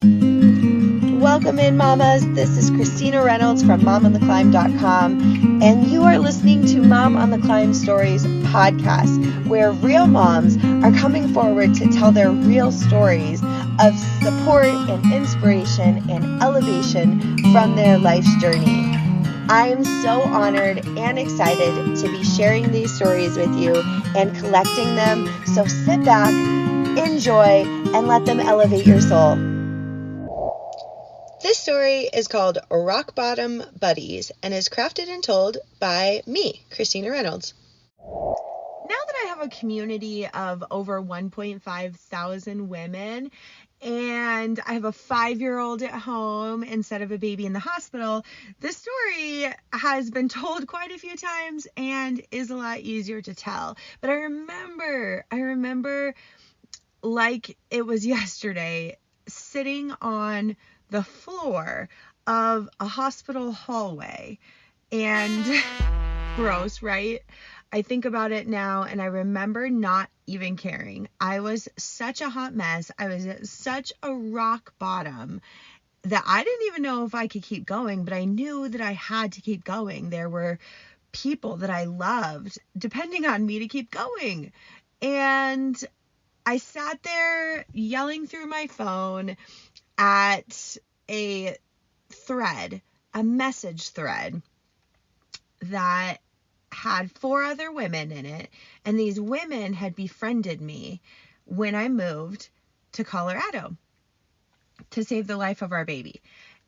Welcome in, mamas. This is Christina Reynolds from momontheclimb.com, and you are listening to Mom on the Climb Stories podcast, where real moms are coming forward to tell their real stories of support and inspiration and elevation from their life's journey. I am so honored and excited to be sharing these stories with you and collecting them, so sit back, enjoy, and let them elevate your soul. This story is called Rock Bottom Buddies and is crafted and told by me, Christina Reynolds. Now that I have a community of over 1.5 thousand women and I have a 5-year-old at home instead of a baby in the hospital, this story has been told quite a few times and is a lot easier to tell. But I remember like it was yesterday, sitting on the floor of a hospital hallway, and gross, right? I think about it now and I remember not even caring. I was such a hot mess. I was at such a rock bottom that I didn't even know if I could keep going, but I knew that I had to keep going. There were people that I loved depending on me to keep going. And I sat there yelling through my phone at a message thread that had 4 other women in it. And these women had befriended me when I moved to Colorado to save the life of our baby.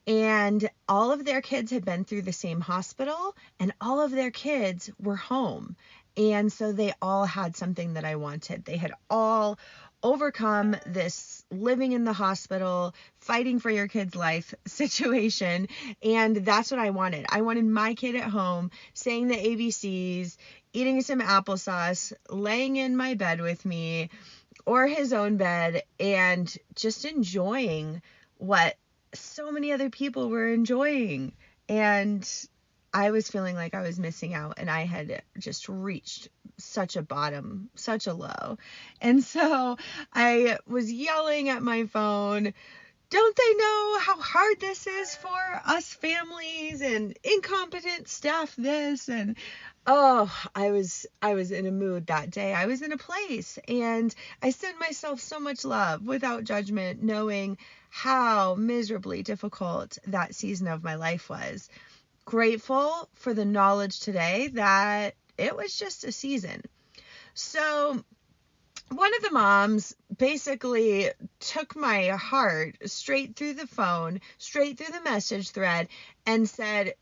And all of their kids had been through the same hospital and all of their kids were home. And so they all had something that I wanted. They had all overcome this living in the hospital, fighting for your kid's life situation. And that's what I wanted. I wanted my kid at home, saying the ABCs, eating some applesauce, laying in my bed with me or his own bed, and just enjoying what so many other people were enjoying. And I was feeling like I was missing out, and I had just reached such a bottom, such a low. And so I was yelling at my phone, don't they know how hard this is for us families and incompetent staff this? And I was in a mood that day. I was in a place, and I sent myself so much love without judgment, knowing how miserably difficult that season of my life was. Grateful for the knowledge today that it was just a season. So one of the moms basically took my heart straight through the phone, straight through the message thread, and said,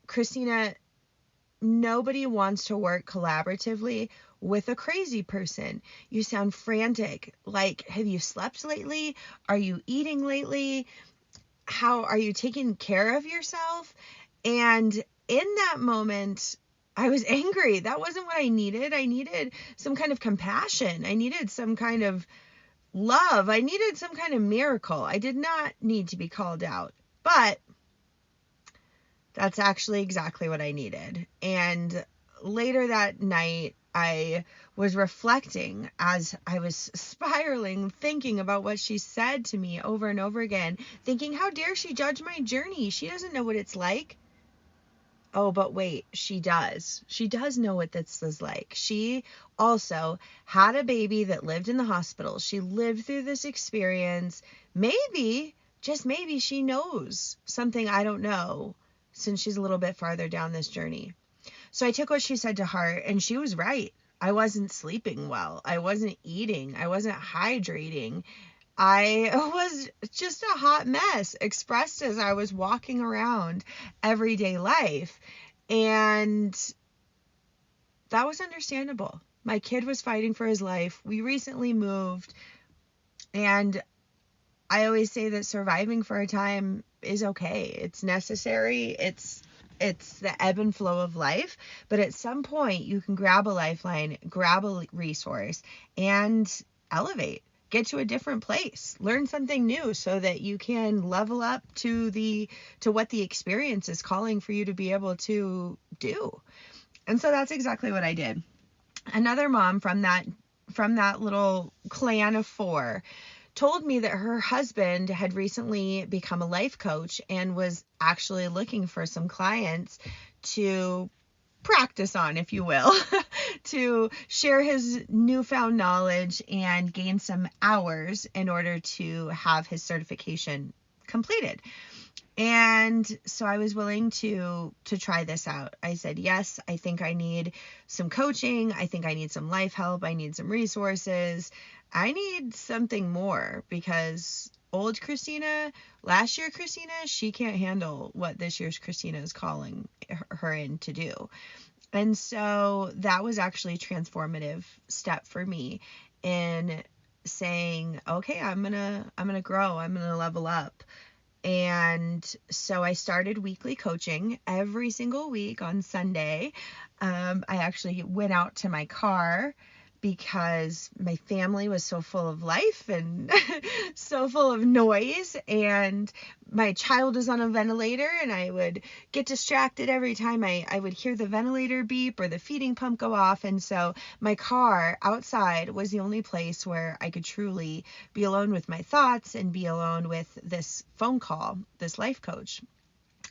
Christina, nobody wants to work collaboratively with a crazy person. You sound frantic. Like, have you slept lately? Are you eating lately? How are you taking care of yourself? And in that moment, I was angry. That wasn't what I needed. I needed some kind of compassion. I needed some kind of love. I needed some kind of miracle. I did not need to be called out. But that's actually exactly what I needed. And later that night, I was reflecting as I was spiraling, thinking about what she said to me over and over again, thinking, how dare she judge my journey? She doesn't know what it's like. Oh, but wait, she does. She does know what this is like. She also had a baby that lived in the hospital. She lived through this experience. Maybe, just maybe, she knows something I don't know, since she's a little bit farther down this journey. So I took what she said to heart, and she was right. I wasn't sleeping well. I wasn't eating. I wasn't hydrating. I was just a hot mess, expressed as I was walking around everyday life. And that was understandable. My kid was fighting for his life. We recently moved. And I always say that surviving for a time is okay. It's necessary. It's the ebb and flow of life. But at some point, you can grab a lifeline, grab a resource, and elevate. Get to a different place, learn something new so that you can level up to what the experience is calling for you to be able to do. And so that's exactly what I did. Another mom from that little clan of 4 told me that her husband had recently become a life coach and was actually looking for some clients to practice on, if you will, to share his newfound knowledge and gain some hours in order to have his certification completed. And so I was willing to try this out. I said, yes, I think I need some coaching. I think I need some life help. I need some resources. I need something more, because old Christina, last year Christina, she can't handle what this year's Christina is calling her in to do. And so that was actually a transformative step for me in saying, okay, I'm going to grow. I'm going to level up. And so I started weekly coaching every single week on Sunday. I actually went out to my car because my family was so full of life and so full of noise, and my child is on a ventilator, and I would get distracted every time I would hear the ventilator beep or the feeding pump go off. And so my car outside was the only place where I could truly be alone with my thoughts and be alone with this phone call, this life coach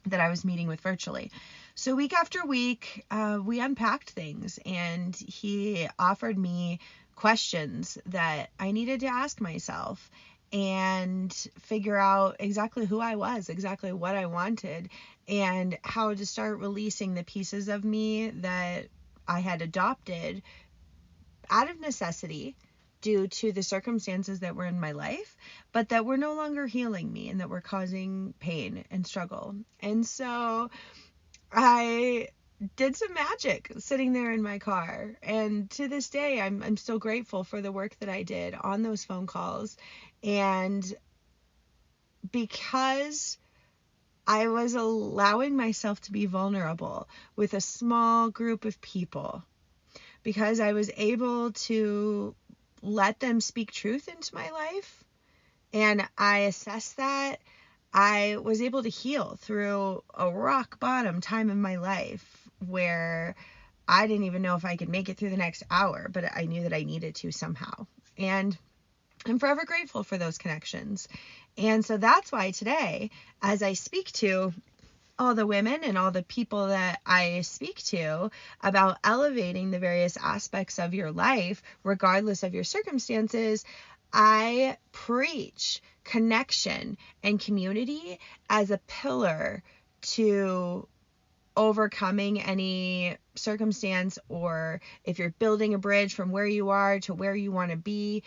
that I was meeting with virtually. So week after week, we unpacked things, and he offered me questions that I needed to ask myself and figure out exactly who I was, exactly what I wanted, and how to start releasing the pieces of me that I had adopted out of necessity due to the circumstances that were in my life, but that were no longer healing me and that were causing pain and struggle. And so I did some magic sitting there in my car. And to this day, I'm still grateful for the work that I did on those phone calls. And because I was allowing myself to be vulnerable with a small group of people, because I was able to let them speak truth into my life, and I assessed that, I was able to heal through a rock bottom time in my life where I didn't even know if I could make it through the next hour, but I knew that I needed to somehow. And I'm forever grateful for those connections. And so that's why today, as I speak to all the women and all the people that I speak to about elevating the various aspects of your life, regardless of your circumstances, I preach connection and community as a pillar to overcoming any circumstance, or if you're building a bridge from where you are to where you want to be,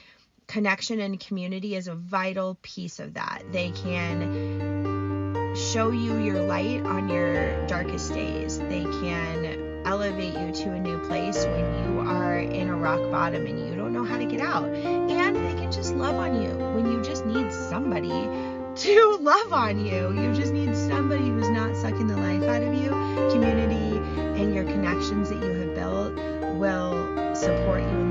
connection and community is a vital piece of that. They can show you your light on your darkest days. They can elevate you to a new place when you are in a rock bottom and you don't know how to get out. And they can just love on you when you just need somebody to love on you. You just need somebody who's not sucking the life out of you. Community and your connections that you have built will support you in